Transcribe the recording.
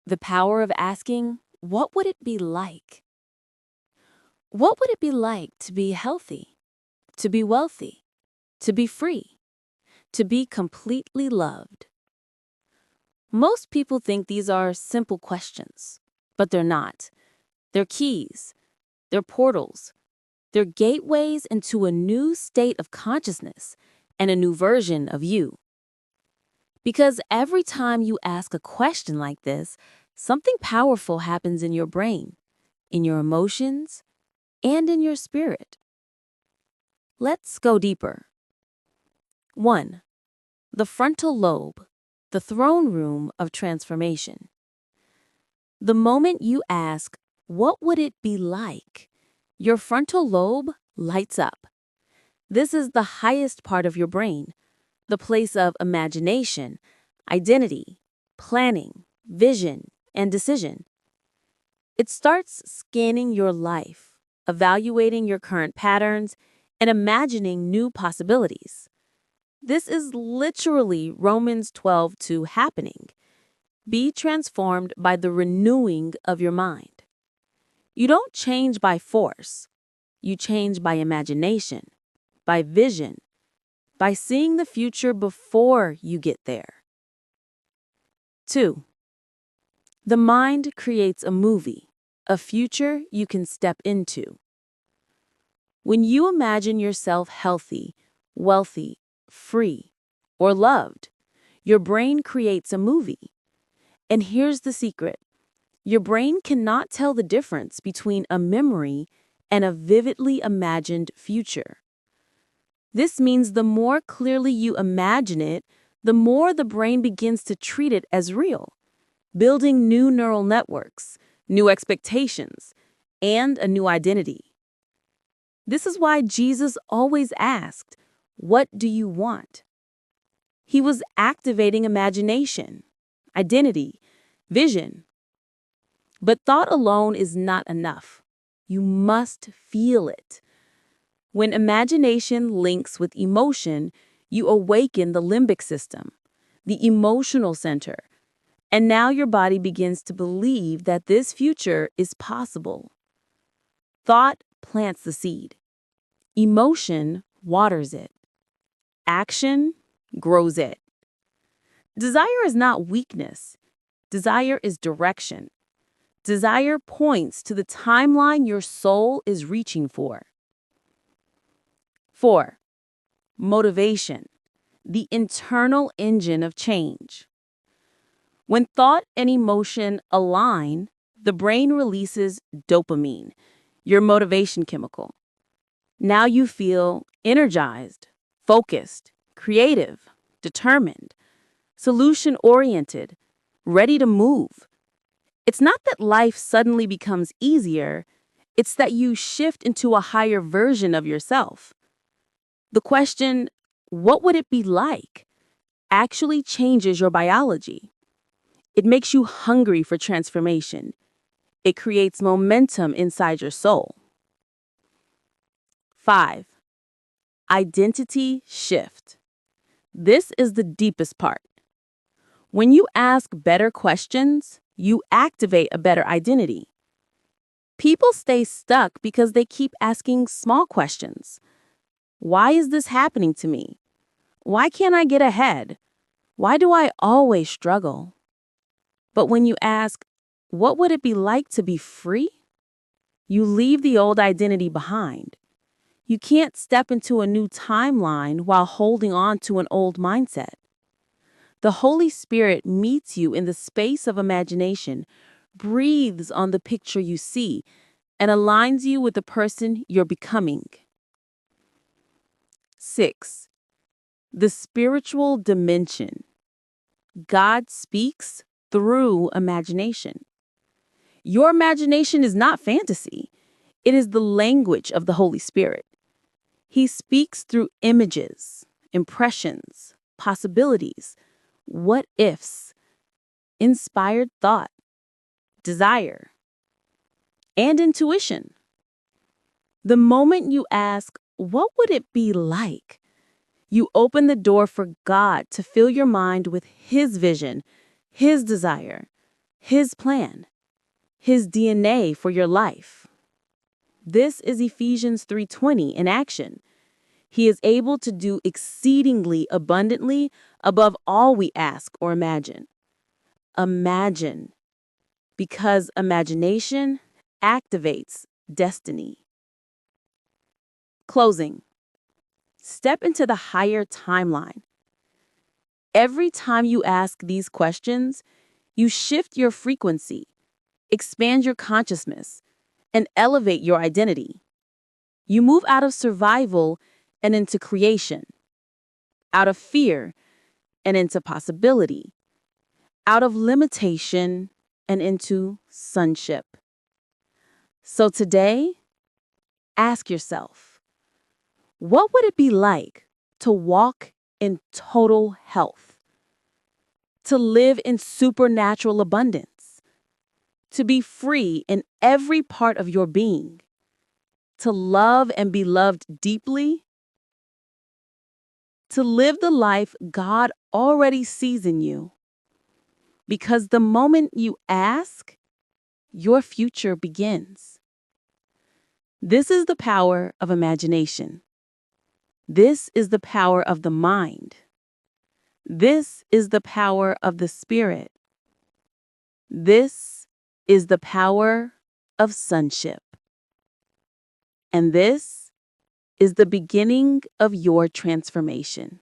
The power of asking, what would it be like? What would it be like to be healthy, to be wealthy, to be free, to be completely loved? Most people think these are simple questions, but they're not. They're keys, they're portals, they're gateways into a new state of consciousness and a new version of you. Because every time you ask a question like this, something powerful happens in your brain, in your emotions, and in your spirit. Let's go deeper. 1. The frontal lobe, the throne room of transformation. The moment you ask, what would it be like? Your frontal lobe lights up. This is the highest part of your brain, the place of imagination, identity, planning, vision, and decision. It starts scanning your life, evaluating your current patterns, and imagining new possibilities. This is literally Romans 12:2 happening. Be transformed by the renewing of your mind. You don't change by force. You change by imagination, by vision, by seeing the future before you get there. 2. The mind creates a movie, a future you can step into. When you imagine yourself healthy, wealthy, free, or loved, your brain creates a movie. And here's the secret. Your brain cannot tell the difference between a memory and a vividly imagined future. This means the more clearly you imagine it, the more the brain begins to treat it as real, building new neural networks, new expectations, and a new identity. This is why Jesus always asked, "What do you want?" He was activating imagination, identity, vision. But thought alone is not enough. You must feel it. When imagination links with emotion, you awaken the limbic system, the emotional center, and now your body begins to believe that this future is possible. Thought plants the seed. Emotion waters it. Action grows it. Desire is not weakness. Desire is direction. Desire points to the timeline your soul is reaching for. 4. Motivation, the internal engine of change. When thought and emotion align, the brain releases dopamine, your motivation chemical. Now you feel energized, focused, creative, determined, solution-oriented, ready to move. It's not that life suddenly becomes easier, it's that you shift into a higher version of yourself. The question, what would it be like, actually changes your biology. It makes you hungry for transformation. It creates momentum inside your soul. 5. Identity shift. This is the deepest part. When you ask better questions, you activate a better identity. People stay stuck because they keep asking small questions. Why is this happening to me? Why can't I get ahead? Why do I always struggle? But when you ask, what would it be like to be free? You leave the old identity behind. You can't step into a new timeline while holding on to an old mindset. The Holy Spirit meets you in the space of imagination, breathes on the picture you see, and aligns you with the person you're becoming. 6. The spiritual dimension. God speaks through imagination. Your imagination is not fantasy. It is the language of the Holy Spirit. He speaks through images, impressions, possibilities, what ifs, inspired thought, desire, and intuition. The moment you ask, what would it be like? You open the door for God to fill your mind with His vision, His desire, His plan, His DNA for your life. This is Ephesians 3:20 in action. He is able to do exceedingly abundantly above all we ask or imagine. Imagine, because imagination activates destiny. Closing. Step into the higher timeline. Every time you ask these questions, you shift your frequency, expand your consciousness, and elevate your identity. You move out of survival and into creation, out of fear and into possibility, out of limitation and into sonship. So today, ask yourself, what would it be like to walk in total health? To live in supernatural abundance? To be free in every part of your being? To love and be loved deeply? To live the life God already sees in you? Because the moment you ask, your future begins. This is the power of imagination. This is the power of the mind. This is the power of the spirit. This is the power of sonship. And this is the beginning of your transformation.